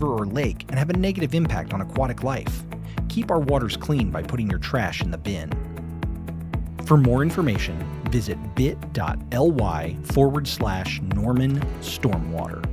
river or lake and have a negative impact on aquatic life. Keep our waters clean by putting your trash in the bin. For more information, visit bit.ly/Norman Stormwater.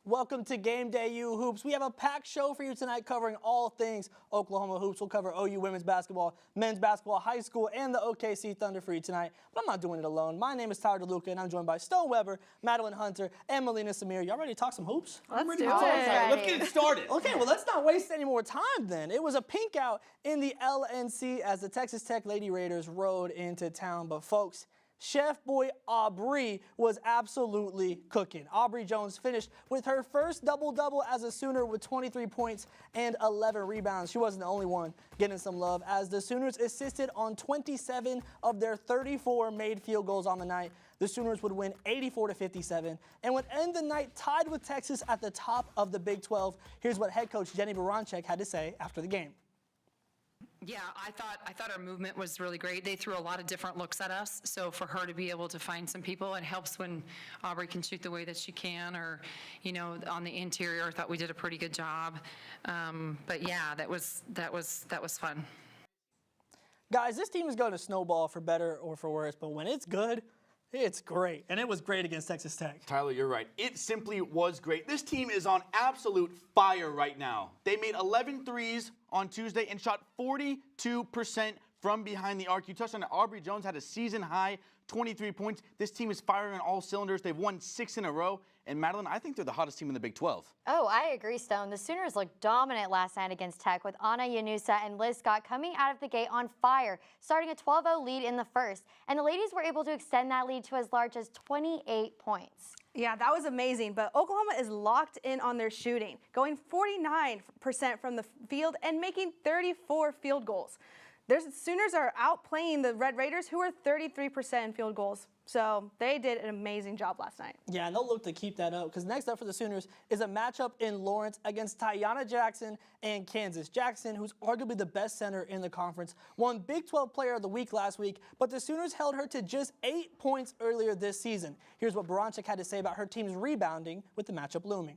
Welcome to Game Day U Hoops. We have a packed show for you tonight covering all things Oklahoma Hoops. We'll cover OU women's basketball, men's basketball, high school, and the OKC Thunder for you tonight. But I'm not doing it alone. My name is Tyler DeLuca, and I'm joined by Stone Weber, Madeline Hunter, and Melina Samir. Y'all ready to talk some hoops? Let's do it. Let's get it started. Okay, well, let's not waste any more time then. It was a pink out in the LNC as the Texas Tech Lady Raiders rode into town. But folks, Chef Boy Aubrey was absolutely cooking. Aubrey Jones finished with her first double-double as a Sooner with 23 points and 11 rebounds. She wasn't the only one getting some love as the Sooners assisted on 27 of their 34 made field goals on the night. The Sooners would win 84-57 and would end the night tied with Texas at the top of the Big 12. Here's what head coach Jenny Baranczyk had to say after the game. Yeah, I thought our movement was really great. They threw a lot of different looks at us, so for her to be able to find some people, it helps when Aubrey can shoot the way that she can, or, you know, on the interior, I thought we did a pretty good job. But yeah, that was fun. Guys, this team is going to snowball for better or for worse, but when it's good, it's great. And it was great against Texas Tech. Tyler, you're right. It simply was great. This team is on absolute fire right now. They made 11 threes on Tuesday and shot 42% from behind the arc. You touched on it. Aubrey Jones had a season high 23 points. This team is firing on all cylinders. They've won 6 in a row. And Madeline, I think they're the hottest team in the Big 12. Oh, I agree, Stone. The Sooners looked dominant last night against Tech with Anna Yanusa and Liz Scott coming out of the gate on fire, starting a 12-0 lead in the first. And the ladies were able to extend that lead to as large as 28 points. Yeah, that was amazing, but Oklahoma is locked in on their shooting, going 49% from the field and making 34 field goals. The Sooners are outplaying the Red Raiders, who are 33% in field goals. So they did an amazing job last night. Yeah, and they'll look to keep that up because next up for the Sooners is a matchup in Lawrence against Tiana Jackson and Kansas. Jackson, who's arguably the best center in the conference, won Big 12 Player of the Week last week, but the Sooners held her to just 8 points earlier this season. Here's what Baranczyk had to say about her team's rebounding with the matchup looming.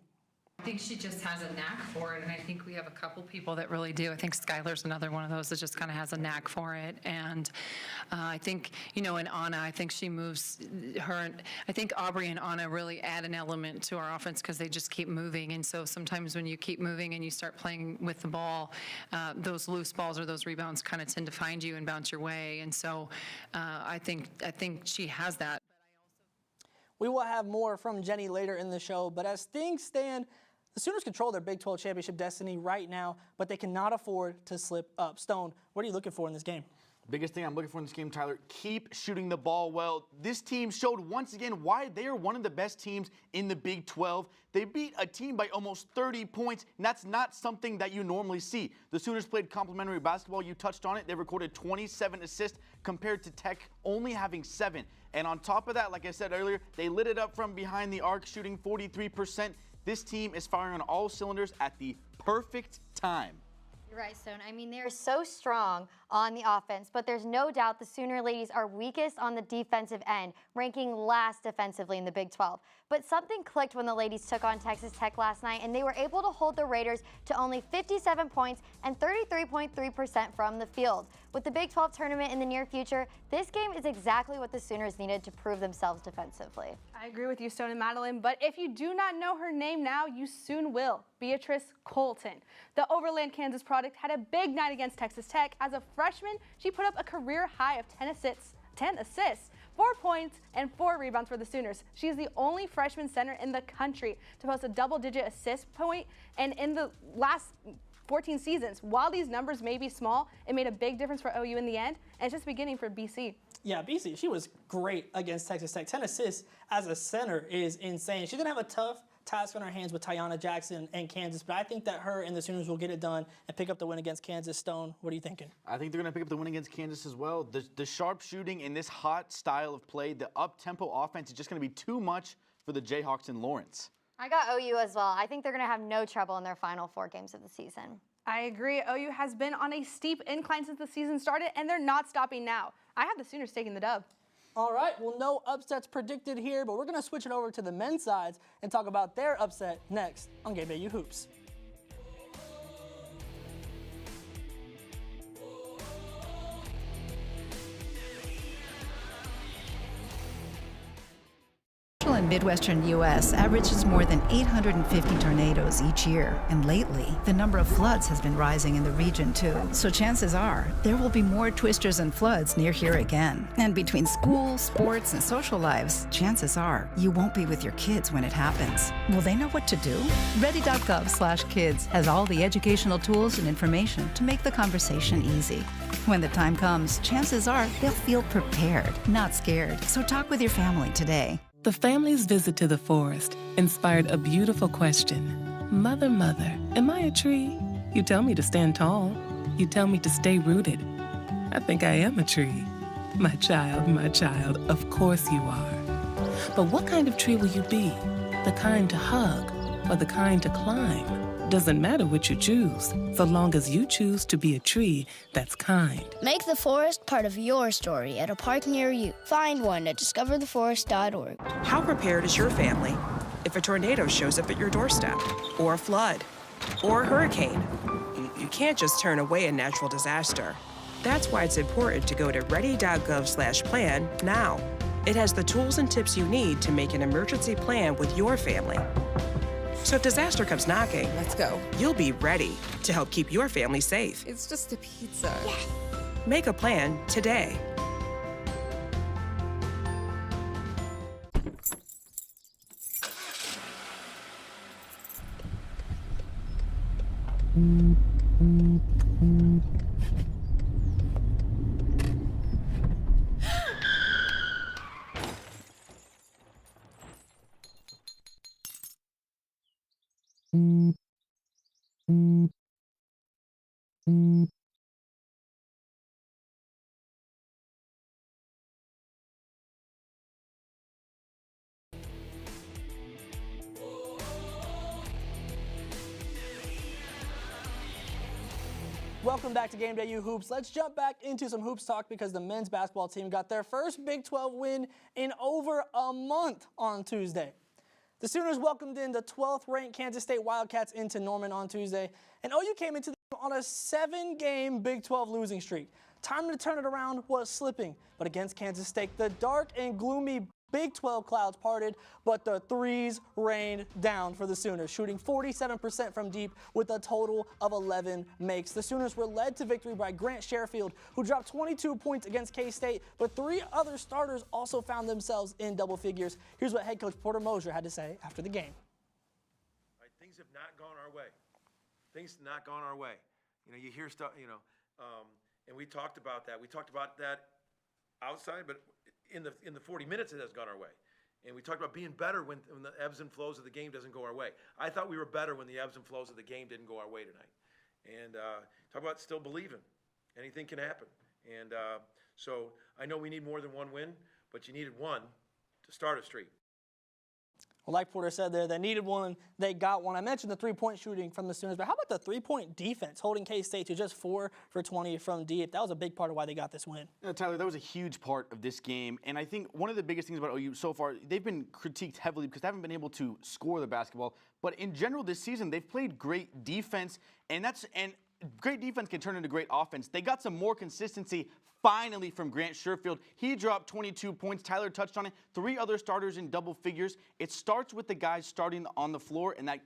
I think she just has a knack for it, and I think we have a couple people that really do. I think Skylar's another one of those that just kind of has a knack for it, and I think, you know, in Anna, I think she moves her. I think Aubrey and Anna really add an element to our offense because they just keep moving, and so sometimes when you keep moving and you start playing with the ball, those loose balls or those rebounds kind of tend to find you and bounce your way, and so I think she has that. We will have more from Jenny later in the show, but as things stand, the Sooners control their Big 12 championship destiny right now, but they cannot afford to slip up. Stone, what are you looking for in this game? Biggest thing I'm looking for in this game, Tyler, keep shooting the ball well. This team showed once again why they are one of the best teams in the Big 12. They beat a team by almost 30 points, and that's not something that you normally see. The Sooners played complementary basketball. You touched on it. They recorded 27 assists compared to Tech only having 7. And on top of that, like I said earlier, they lit it up from behind the arc, shooting 43%. This team is firing on all cylinders at the perfect time. You're right, Stone. I mean, they're so strong on the offense, but there's no doubt the Sooner ladies are weakest on the defensive end, ranking last defensively in the Big 12. But something clicked when the ladies took on Texas Tech last night, and they were able to hold the Raiders to only 57 points and 33.3% from the field. With the Big 12 tournament in the near future, this game is exactly what the Sooners needed to prove themselves defensively. I agree with you, Stone and Madeline, but if you do not know her name now, you soon will. Beatrice Colton. The Overland, Kansas product had a big night against Texas Tech. As a freshman, she put up a career high of 10 assists, 4 points, and 4 rebounds for the Sooners. She is the only freshman center in the country to post a double-digit assist point, and in the last 14 seasons. While these numbers may be small, it made a big difference for OU in the end, and it's just beginning for BC. Yeah, BC, she was great against Texas Tech. 10 assists as a center is insane. She's going to have a tough task on her hands with Tiana Jackson and Kansas, but I think that her and the Sooners will get it done and pick up the win against Kansas. Stone, what are you thinking? I think they're going to pick up the win against Kansas as well. The sharp shooting and this hot style of play, the up-tempo offense is just going to be too much for the Jayhawks in Lawrence. I got OU as well. I think they're going to have no trouble in their final 4 games of the season. I agree. OU has been on a steep incline since the season started, and they're not stopping now. I have the Sooners taking the dub. All right, well, no upsets predicted here, but we're going to switch it over to the men's sides and talk about their upset next on Game Day U Hoops. And Midwestern U.S. averages more than 850 tornadoes each year, and lately, the number of floods has been rising in the region too. So chances are, there will be more twisters and floods near here again. And between school, sports, and social lives, chances are, you won't be with your kids when it happens. Will they know what to do? Ready.gov/kids has all the educational tools and information to make the conversation easy. When the time comes, chances are they'll feel prepared, not scared. So talk with your family today. The family's visit to the forest inspired a beautiful question. Mother, mother, am I a tree? You tell me to stand tall. You tell me to stay rooted. I think I am a tree. My child, of course you are. But what kind of tree will you be? The kind to hug or the kind to climb? Doesn't matter what you choose, so long as you choose to be a tree that's kind. Make the forest part of your story at a park near you. Find one at discovertheforest.org. How prepared is your family if a tornado shows up at your doorstep, or a flood, or a hurricane? You can't just turn away a natural disaster. That's why it's important to go to ready.gov/plan now. It has the tools and tips you need to make an emergency plan with your family. So if disaster comes knocking, let's go. You'll be ready to help keep your family safe. It's just a pizza. Yes. Make a plan today. Welcome back to Game Day U Hoops. Let's jump back into some hoops talk because the men's basketball team got their first Big 12 win in over a month on Tuesday. The Sooners welcomed in the 12th-ranked Kansas State Wildcats into Norman on Tuesday, and OU came into the game on a 7-game Big 12 losing streak. Time to turn it around was slipping, but against Kansas State, the dark and gloomy Big 12 clouds parted, but the threes rained down for the Sooners, shooting 47% from deep with a total of 11 makes. The Sooners were led to victory by Grant Sherfield, who dropped 22 points against K-State, but 3 other starters also found themselves in double figures. Here's what head coach Porter Moser had to say after the game. Right, things have not gone our way. Things have not gone our way. You know, you hear stuff, and we talked about that. We talked about that outside, but in the 40 minutes it has gone our way. And we talked about being better when the ebbs and flows of the game doesn't go our way. I thought we were better when the ebbs and flows of the game didn't go our way tonight. And talk about still believing. Anything can happen. And so I know we need more than one win, but you needed one to start a streak. Well, like Porter said there, they needed one, they got one. I mentioned the three-point shooting from the Sooners, but how about the three-point defense, holding K-State to just 4 for 20 from deep? That was a big part of why they got this win. Yeah, Tyler, that was a huge part of this game, and I think one of the biggest things about OU so far, they've been critiqued heavily because they haven't been able to score the basketball, but in general this season, they've played great defense, and great defense can turn into great offense. They got some more consistency finally from Grant Sherfield. He dropped 22 points. Tyler touched on it. 3 other starters in double figures. It starts with the guys starting on the floor, and that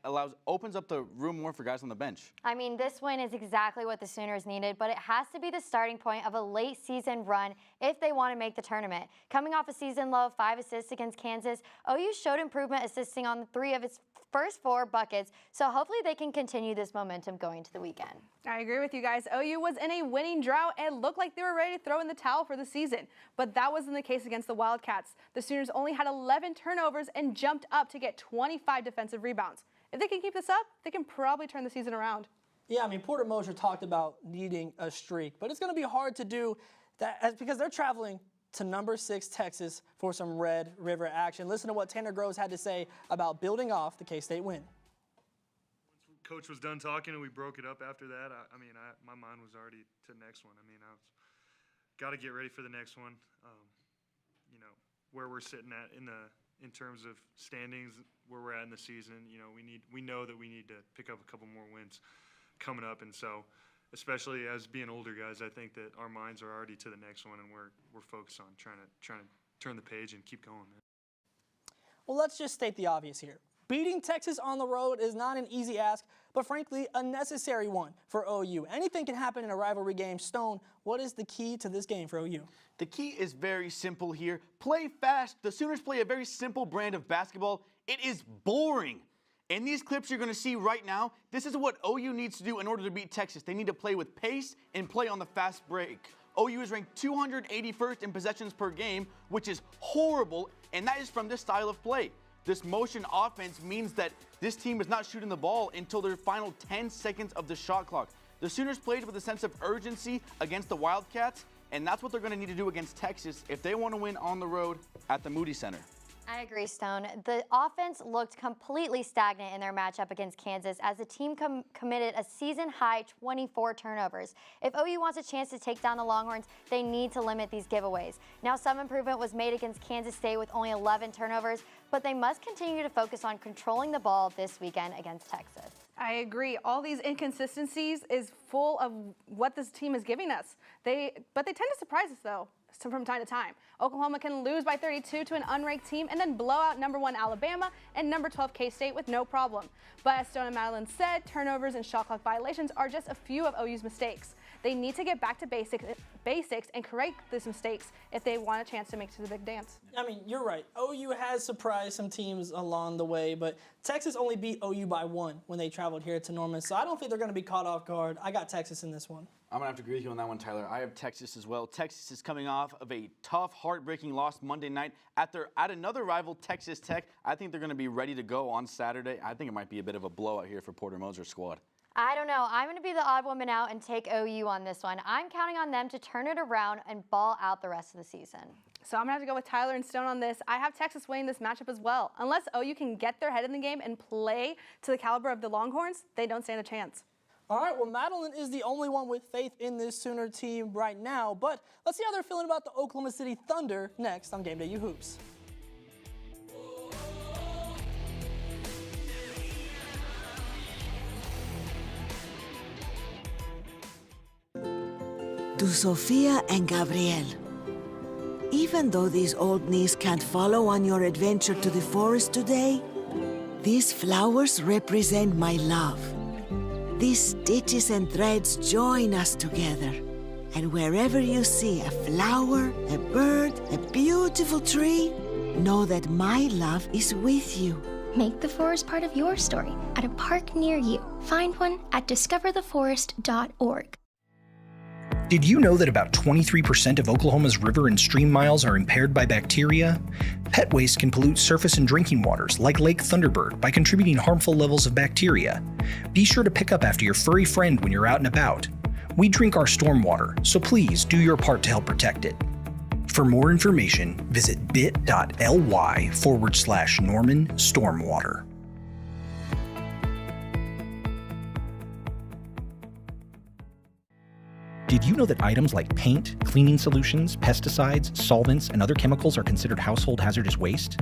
opens up the room more for guys on the bench. I mean, this win is exactly what the Sooners needed, but it has to be the starting point of a late season run if they want to make the tournament. Coming off a season low of 5 assists against Kansas, OU showed improvement assisting on 3 of its first 4 buckets, so hopefully they can continue this momentum going to the weekend. I agree with you guys. OU was in a winning drought and looked like they were ready to throw in the towel for the season, but that wasn't the case against the Wildcats. The Sooners only had 11 turnovers and jumped up to get 25 defensive rebounds. If they can keep this up, they can probably turn the season around. Yeah, I mean, Porter Moser talked about needing a streak, but it's going to be hard to do that because they're traveling to number 6 Texas for some Red River action. Listen to what Tanner Groves had to say about building off the K-State win. Once Coach was done talking and we broke it up after that, my mind was already to the next one. I mean, I've got to get ready for the next one. Where we're sitting at in terms of standings, where we're at in the season, we know that we need to pick up a couple more wins coming up, and so especially as being older guys, I think that our minds are already to the next one, and we're focused on trying to turn the page and keep going, man. Well, let's just state the obvious here. Beating Texas on the road is not an easy ask, but frankly, a necessary one for OU. Anything can happen in a rivalry game. Stone, what is the key to this game for OU? The key is very simple here. Play fast. The Sooners play a very simple brand of basketball. It is boring. In these clips you're going to see right now, this is what OU needs to do in order to beat Texas. They need to play with pace and play on the fast break. OU is ranked 281st in possessions per game, which is horrible, and that is from this style of play. This motion offense means that this team is not shooting the ball until their final 10 seconds of the shot clock. The Sooners played with a sense of urgency against the Wildcats, and that's what they're going to need to do against Texas if they want to win on the road at the Moody Center. I agree, Stone. The offense looked completely stagnant in their matchup against Kansas as the team committed a season-high 24 turnovers. If OU wants a chance to take down the Longhorns, they need to limit these giveaways. Now, some improvement was made against Kansas State with only 11 turnovers, but they must continue to focus on controlling the ball this weekend against Texas. I agree. All these inconsistencies is full of what this team is giving us. But they tend to surprise us, though, from time to time. Oklahoma can lose by 32 to an unranked team and then blow out number 1 Alabama and number 12 K-State with no problem. But as Stone and Madeline said, turnovers and shot clock violations are just a few of OU's mistakes. They need to get back to basics and correct these mistakes if they want a chance to make it to the big dance. I mean, you're right. OU has surprised some teams along the way, but Texas only beat OU by 1 when they traveled here to Norman, so I don't think they're going to be caught off guard. I got Texas in this one. I'm going to have to agree with you on that one, Tyler. I have Texas as well. Texas is coming off of a tough, heartbreaking loss Monday night at another rival, Texas Tech. I think they're going to be ready to go on Saturday. I think it might be a bit of a blowout here for Porter Moser's squad. I don't know. I'm going to be the odd woman out and take OU on this one. I'm counting on them to turn it around and ball out the rest of the season. So I'm going to have to go with Tyler and Stone on this. I have Texas winning this matchup as well. Unless OU can get their head in the game and play to the caliber of the Longhorns, they don't stand a chance. All right, well, Madeline is the only one with faith in this Sooner team right now, but let's see how they're feeling about the Oklahoma City Thunder next on Game Day U Hoops. To Sofia and Gabriel. Even though these old knees can't follow on your adventure to the forest today, these flowers represent my love. These stitches and threads join us together. And wherever you see a flower, a bird, a beautiful tree, know that my love is with you. Make the forest part of your story at a park near you. Find one at discovertheforest.org. Did you know that about 23% of Oklahoma's river and stream miles are impaired by bacteria? Pet waste can pollute surface and drinking waters like Lake Thunderbird by contributing harmful levels of bacteria. Be sure to pick up after your furry friend when you're out and about. We drink our stormwater, so please do your part to help protect it. For more information, visit bit.ly/Norman Stormwater. Did you know that items like paint, cleaning solutions, pesticides, solvents, and other chemicals are considered household hazardous waste?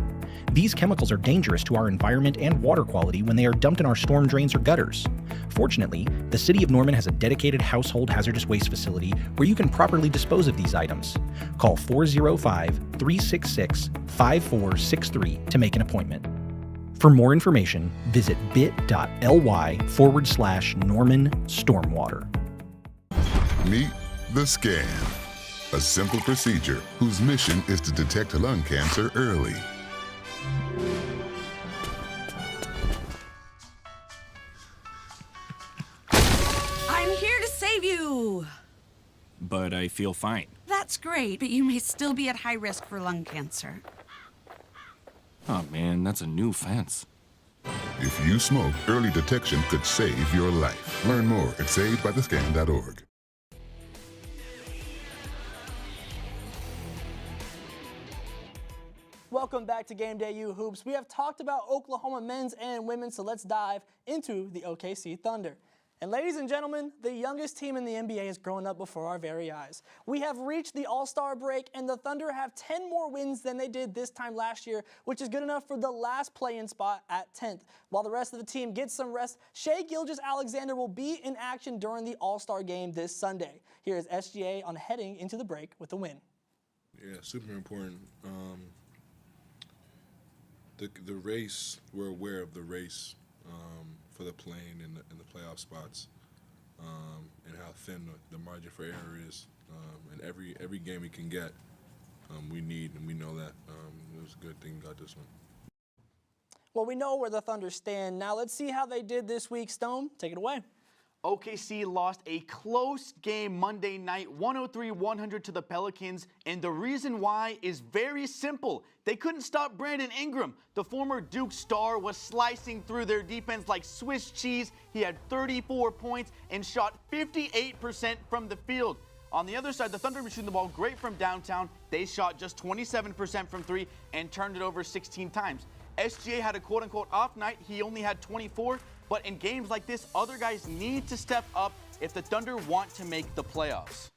These chemicals are dangerous to our environment and water quality when they are dumped in our storm drains or gutters. Fortunately, the City of Norman has a dedicated household hazardous waste facility where you can properly dispose of these items. Call 405-366-5463 to make an appointment. For more information, visit bit.ly/Norman Stormwater. Meet the Scan, a simple procedure whose mission is to detect lung cancer early. I'm here to save you! But I feel fine. That's great, but you may still be at high risk for lung cancer. Oh man, that's a new fence. If you smoke, early detection could save your life. Learn more at savedbythescan.org. Welcome back to Game Day U Hoops. We have talked about Oklahoma men's and women's, so let's dive into the OKC Thunder. And ladies and gentlemen, the youngest team in the NBA has grown up before our very eyes. We have reached the All-Star break, and the Thunder have 10 more wins than they did this time last year, which is good enough for the last play-in spot at 10th. While the rest of the team gets some rest, Shai Gilgeous-Alexander will be in action during the All-Star game this Sunday. Here is SGA on heading into the break with a win. Yeah, super important. The race, we're aware of the race for the play-in and the playoff spots, and how thin the margin for error is. And every game we can get, we need, and we know that. It was a good thing we got this one. Well, we know where the Thunder stand. Now let's see how they did this week. Stone, take it away. OKC lost a close game Monday night, 103-100 to the Pelicans, and the reason why is very simple. They couldn't stop Brandon Ingram. The former Duke star was slicing through their defense like Swiss cheese. He had 34 points and shot 58% from the field. On the other side, the Thunder were shooting the ball great from downtown. They shot just 27% from three and turned it over 16 times. SGA had a quote-unquote off night. He only had 24. But in games like this, other guys need to step up if the Thunder want to make the playoffs.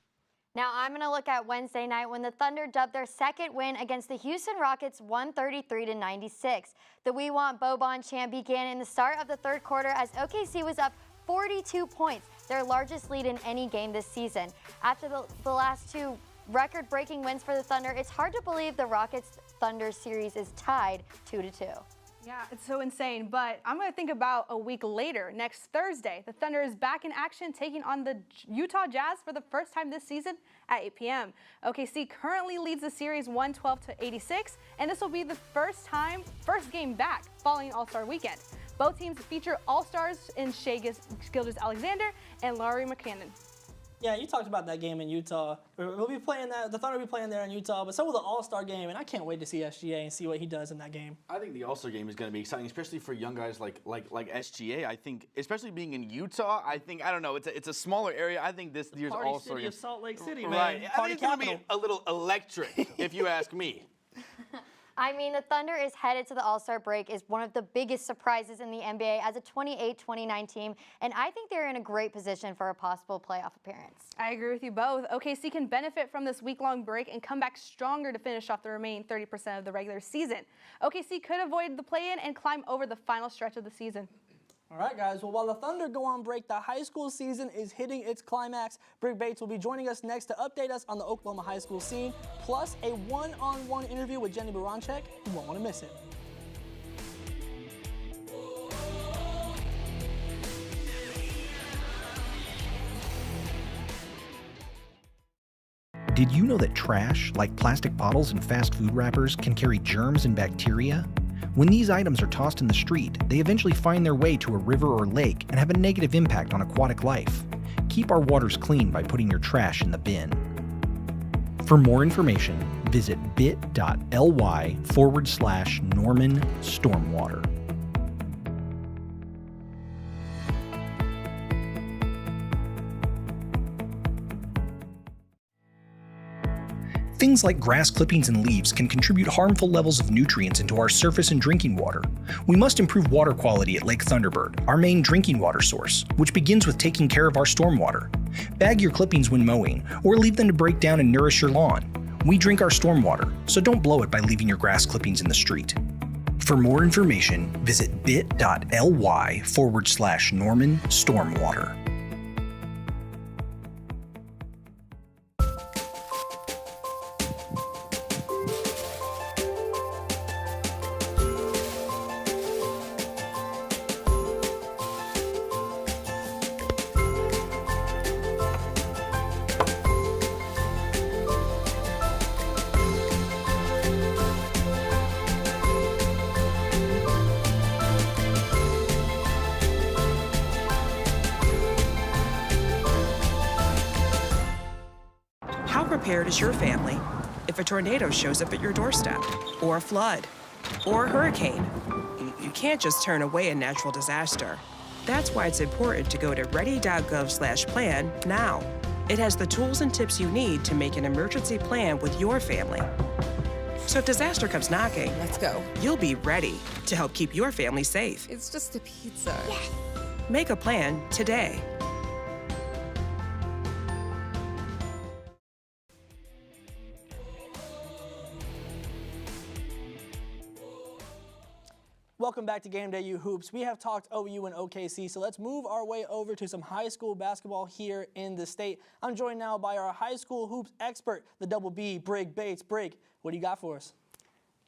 Now I'm going to look at Wednesday night when the Thunder dubbed their second win against the Houston Rockets 133-96. The We Want Boban chant began in the start of the third quarter as OKC was up 42 points, their largest lead in any game this season. After the last two record-breaking wins for the Thunder, it's hard to believe the Rockets-Thunder series is tied 2-2. Yeah, it's so insane, but I'm going to think about a week later, next Thursday. The Thunder is back in action, taking on the Utah Jazz for the first time this season at 8 p.m. OKC currently leads the series 112-86, and this will be the first game back following All-Star Weekend. Both teams feature All-Stars in Shai Gilgeous-Alexander and Lauri Markkanen. Yeah, you talked about that game in Utah. We'll be playing that. The Thunder will be playing there in Utah, but so will the All-Star game, and I can't wait to see SGA and see what he does in that game. I think the All-Star game is going to be exciting, especially for young guys like SGA. I think, especially being in Utah, I don't know, it's a smaller area. I think this year's All-Star game. City of Salt Lake City, man. Right. I Party think it's going to be a little electric, if you ask me. I mean, the Thunder is headed to the All-Star break is one of the biggest surprises in the NBA as a 28-29 team, and I think they're in a great position for a possible playoff appearance. I agree with you both. OKC can benefit from this week-long break and come back stronger to finish off the remaining 30% of the regular season. OKC could avoid the play-in and climb over the final stretch of the season. All right, guys. Well, while the Thunder go on break, the high school season is hitting its climax. Brick Bates will be joining us next to update us on the Oklahoma high school scene, plus a one-on-one interview with Jenny Baranczyk. You won't want to miss it. Did you know that trash, like plastic bottles and fast food wrappers, can carry germs and bacteria? When these items are tossed in the street, they eventually find their way to a river or lake and have a negative impact on aquatic life. Keep our waters clean by putting your trash in the bin. For more information, visit bit.ly/Norman Stormwater. Things like grass clippings and leaves can contribute harmful levels of nutrients into our surface and drinking water. We must improve water quality at Lake Thunderbird, our main drinking water source, which begins with taking care of our stormwater. Bag your clippings when mowing, or leave them to break down and nourish your lawn. We drink our stormwater, so don't blow it by leaving your grass clippings in the street. For more information, visit bit.ly/Norman Stormwater. How prepared is your family if a tornado shows up at your doorstep, or a flood, or a hurricane? You can't just turn away a natural disaster. That's why it's important to go to ready.gov/plan now. It has the tools and tips you need to make an emergency plan with your family. So if disaster comes knocking, let's go. You'll be ready to help keep your family safe. It's just a pizza. Yes. Make a plan today. Welcome back to Game Day U Hoops. We have talked OU and OKC, so let's move our way over to some high school basketball here in the state. I'm joined now by our high school hoops expert, the Double B, Brig Bates. Brig, what do you got for us?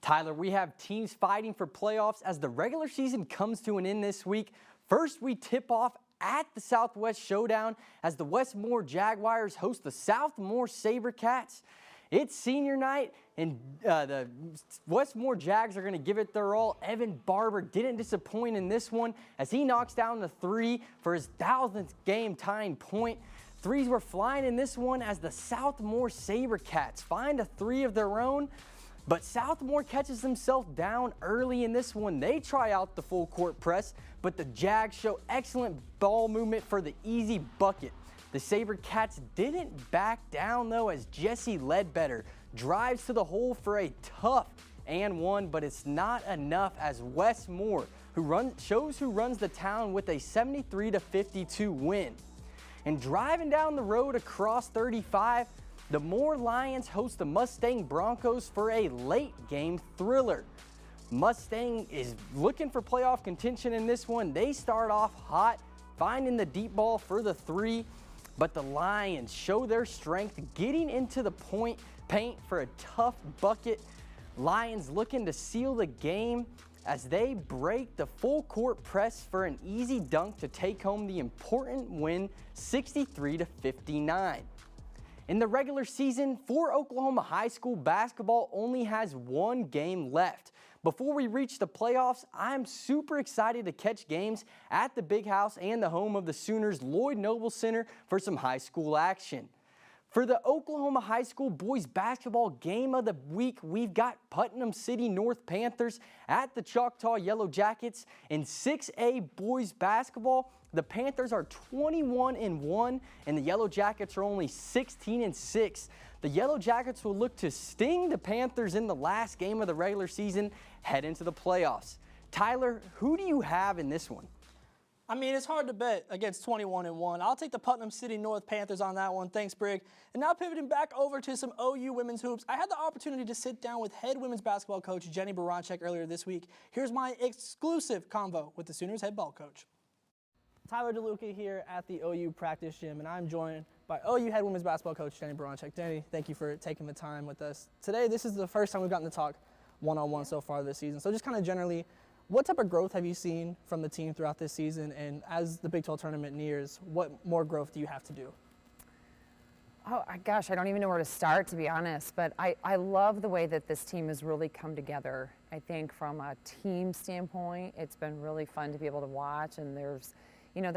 Tyler, we have teams fighting for playoffs as the regular season comes to an end this week. First, we tip off at the Southwest Showdown as the Westmore Jaguars host the Southmore SaberCats. It's senior night, and the Westmore Jags are going to give it their all. Evan Barber didn't disappoint in this one as he knocks down the three for his 1,000th game-tying point. Threes were flying in this one as the Southmore SaberCats find a three of their own, but Southmore catches themselves down early in this one. They try out the full court press, but the Jags show excellent ball movement for the easy bucket. The SaberCats didn't back down, though, as Jesse Ledbetter drives to the hole for a tough and one, but it's not enough as Westmore, shows who runs the town with a 73-52 win. And driving down the road across 35, the Moore Lions host the Mustang Broncos for a late-game thriller. Mustang is looking for playoff contention in this one. They start off hot, finding the deep ball for the three, but the Lions show their strength, getting into the paint for a tough bucket. Lions looking to seal the game as they break the full court press for an easy dunk to take home the important win, 63-59. In the regular season, for Oklahoma high school basketball only has one game left. Before we reach the playoffs, I'm super excited to catch games at the Big House and the home of the Sooners, Lloyd Noble Center, for some high school action. For the Oklahoma high school boys basketball game of the week, we've got Putnam City North Panthers at the Choctaw Yellow Jackets. In 6A boys basketball, the Panthers are 21-1, and the Yellow Jackets are only 16-6. The Yellow Jackets will look to sting the Panthers in the last game of the regular season, head into the playoffs. Tyler, who do you have in this one? I mean, it's hard to bet against 21-1. I'll take the Putnam City North Panthers on that one. Thanks, Brig. And now pivoting back over to some OU women's hoops, I had the opportunity to sit down with head women's basketball coach Jenny Baranczyk earlier this week. Here's my exclusive convo with the Sooners head ball coach. Tyler DeLuca here at the OU practice gym, and I'm joined by OU head women's basketball coach Jenny Baranczyk. Jenny, thank you for taking the time with us. Today, this is the first time we've gotten to talk one-on-one so far this season. So just kind of generally, what type of growth have you seen from the team throughout this season? And as the Big 12 tournament nears, what more growth do you have to do? Oh, gosh, I don't even know where to start, to be honest. But I love the way that this team has really come together. I think from a team standpoint, it's been really fun to be able to watch. And there's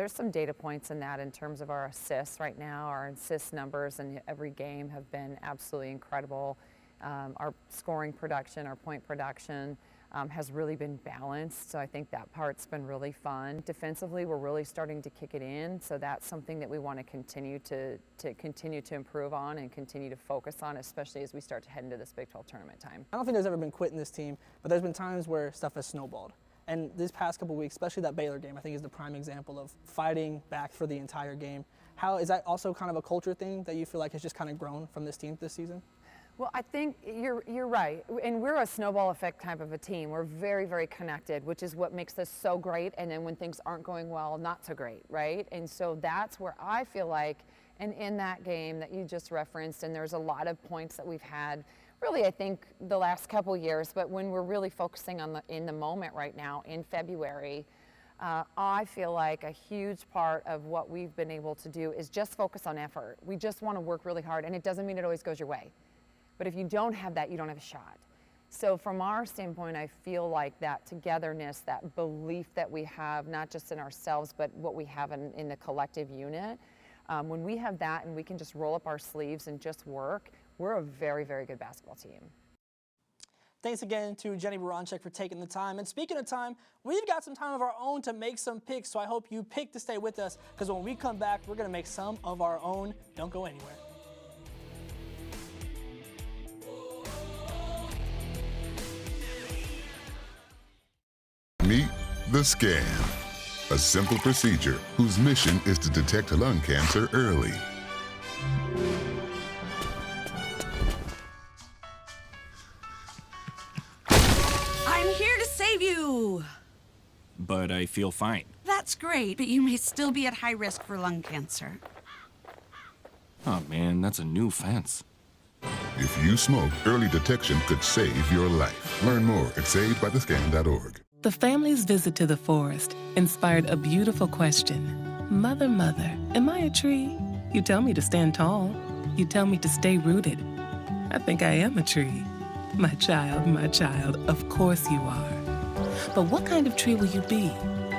some data points in that in terms of our assists right now. Our assist numbers in every game have been absolutely incredible. Our scoring production, our point production has really been balanced, so I think that part's been really fun. Defensively, we're really starting to kick it in, so that's something that we want to continue to improve on and continue to focus on, especially as we start to head into this Big 12 tournament time. I don't think there's ever been quit in this team, but there's been times where stuff has snowballed. And this past couple weeks, especially that Baylor game, I think is the prime example of fighting back for the entire game. How is that also kind of a culture thing that you feel like has just kind of grown from this team this season? Well, I think you're right, and we're a snowball effect type of a team. We're very, very connected, which is what makes us so great, and then when things aren't going well, not so great, right? And so that's where I feel like, and in that game that you just referenced, and there's a lot of points that we've had, really I think the last couple years, but when we're really focusing on in the moment right now, in February, I feel like a huge part of what we've been able to do is just focus on effort. We just want to work really hard, and it doesn't mean it always goes your way. But if you don't have that, you don't have a shot. So from our standpoint, I feel like that togetherness, that belief that we have, not just in ourselves, but what we have in the collective unit, when we have that and we can just roll up our sleeves and just work, we're a very, very good basketball team. Thanks again to Jenny Baranczyk for taking the time. And speaking of time, we've got some time of our own to make some picks, so I hope you pick to stay with us, because when we come back, we're going to make some of our own. Don't go anywhere. Meet the Scan, a simple procedure whose mission is to detect lung cancer early. I'm here to save you. But I feel fine. That's great, but you may still be at high risk for lung cancer. Oh man, that's a new fence. If you smoke, early detection could save your life. Learn more at savedbythescan.org. The family's visit to the forest inspired a beautiful question. Mother, mother, am I a tree? You tell me to stand tall. You tell me to stay rooted. I think I am a tree. My child, of course you are. But what kind of tree will you be?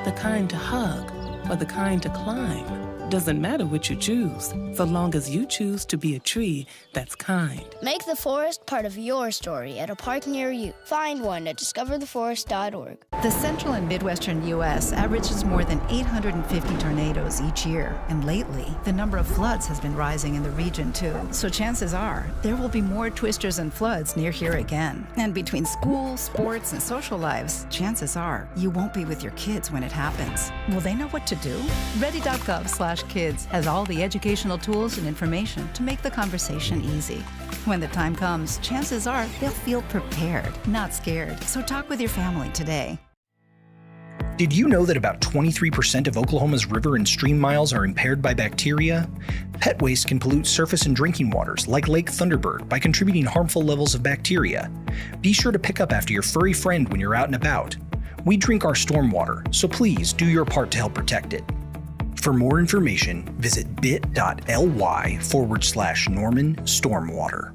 The kind to hug or the kind to climb? Doesn't matter what you choose, so long as you choose to be a tree that's kind. Make the forest part of your story at a park near you. Find one at discovertheforest.org. The central and midwestern U.S. averages more than 850 tornadoes each year, and lately, the number of floods has been rising in the region too. So chances are, there will be more twisters and floods near here again. And between school, sports, and social lives, chances are, you won't be with your kids when it happens. Will they know what to do? Ready.gov/kids has all the educational tools and information to make the conversation easy. When the time comes, chances are they'll feel prepared, not scared. So talk with your family today. Did you know that about 23% of Oklahoma's river and stream miles are impaired by bacteria? Pet waste can pollute surface and drinking waters like Lake Thunderbird by contributing harmful levels of bacteria. Be sure to pick up after your furry friend when you're out and about. We drink our stormwater, so please do your part to help protect it. For more information, visit bit.ly/Norman Stormwater.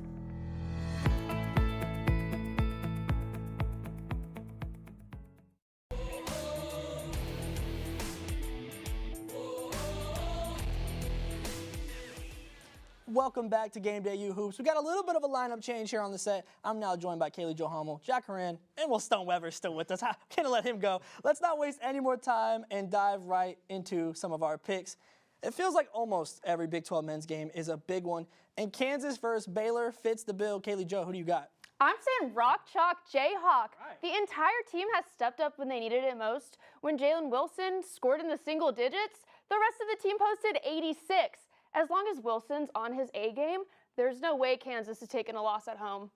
Welcome back to Game Day U Hoops. We got a little bit of a lineup change here on the set. I'm now joined by Kaylee Jo Hummel, Jack Horan, and Will Stone Weber's still with us. I'm gonna let him go. Let's not waste any more time and dive right into some of our picks. It feels like almost every Big 12 men's game is a big one, and Kansas versus Baylor fits the bill. Kaylee Jo, who do you got? I'm saying rock, chalk, Jayhawk. Right. The entire team has stepped up when they needed it most. When Jalen Wilson scored in the single digits, the rest of the team posted 86. As long as Wilson's on his A game, there's no way Kansas is taking a loss at home.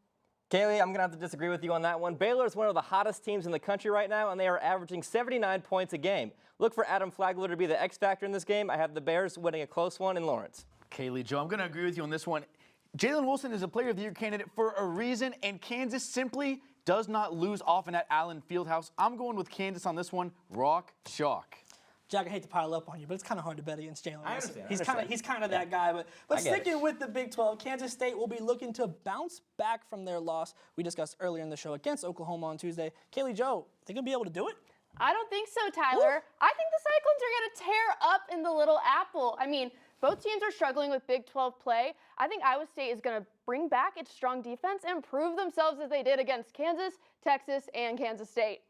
Kaylee, I'm going to have to disagree with you on that one. Baylor is one of the hottest teams in the country right now, and they are averaging 79 points a game. Look for Adam Flagler to be the X factor in this game. I have the Bears winning a close one in Lawrence. Kaylee Jo, I'm going to agree with you on this one. Jalen Wilson is a Player of the Year candidate for a reason, and Kansas simply does not lose often at Allen Fieldhouse. I'm going with Kansas on this one. Rock, chalk. Jack, I hate to pile up on you, but it's kind of hard to bet against Jalen Wilson. He's kind of that guy. But sticking with the Big 12, Kansas State will be looking to bounce back from their loss we discussed earlier in the show against Oklahoma on Tuesday. Kaylee Jo, they gonna be able to do it? I don't think so, Tyler. I think the Cyclones are going to tear up in the Little Apple. I mean, both teams are struggling with Big 12 play. I think Iowa State is going to bring back its strong defense and prove themselves as they did against Kansas, Texas, and Kansas State.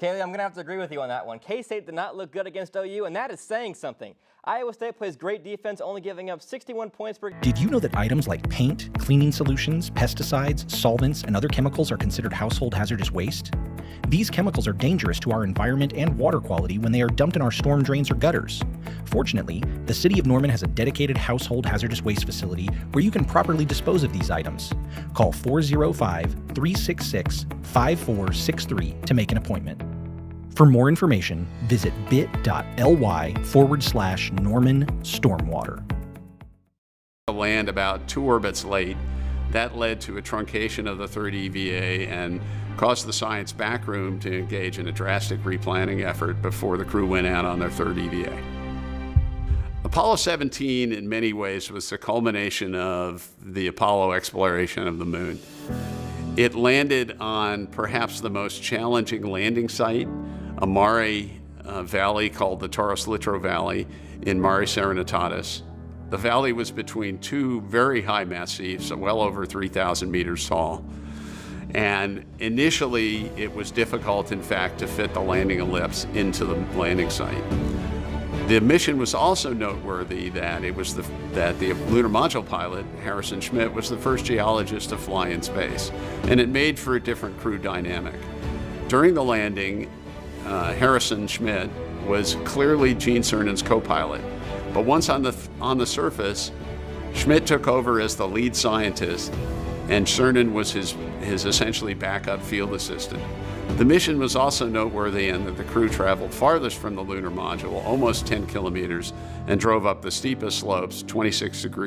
Kaylee, I'm going to have to agree with you on that one. K-State did not look good against OU, and that is saying something. Iowa State plays great defense, only giving up 61 points per game. Did you know that items like paint, cleaning solutions, pesticides, solvents, and other chemicals are considered household hazardous waste? These chemicals are dangerous to our environment and water quality when they are dumped in our storm drains or gutters. Fortunately, the City of Norman has a dedicated household hazardous waste facility where you can properly dispose of these items. Call 405-366-5463 to make an appointment. For more information, visit bit.ly/Norman Stormwater. Land about 2 orbits late. That led to a truncation of the third EVA and caused the science backroom to engage in a drastic replanning effort before the crew went out on their third EVA. Apollo 17 in many ways was the culmination of the Apollo exploration of the moon. It landed on perhaps the most challenging landing site, a Mare Valley called the Taurus Littrow Valley in Mare Serenitatis. The valley was between 2 very high massifs, well over 3,000 meters tall. And initially, it was difficult, in fact, to fit the landing ellipse into the landing site. The mission was also noteworthy that that the lunar module pilot, Harrison Schmitt, was the first geologist to fly in space, and it made for a different crew dynamic. During the landing, Harrison Schmitt was clearly Gene Cernan's co-pilot, but once on the surface, Schmitt took over as the lead scientist, and Cernan was his essentially backup field assistant. The mission was also noteworthy in that the crew traveled farthest from the lunar module, almost 10 kilometers, and drove up the steepest slopes, 26 degrees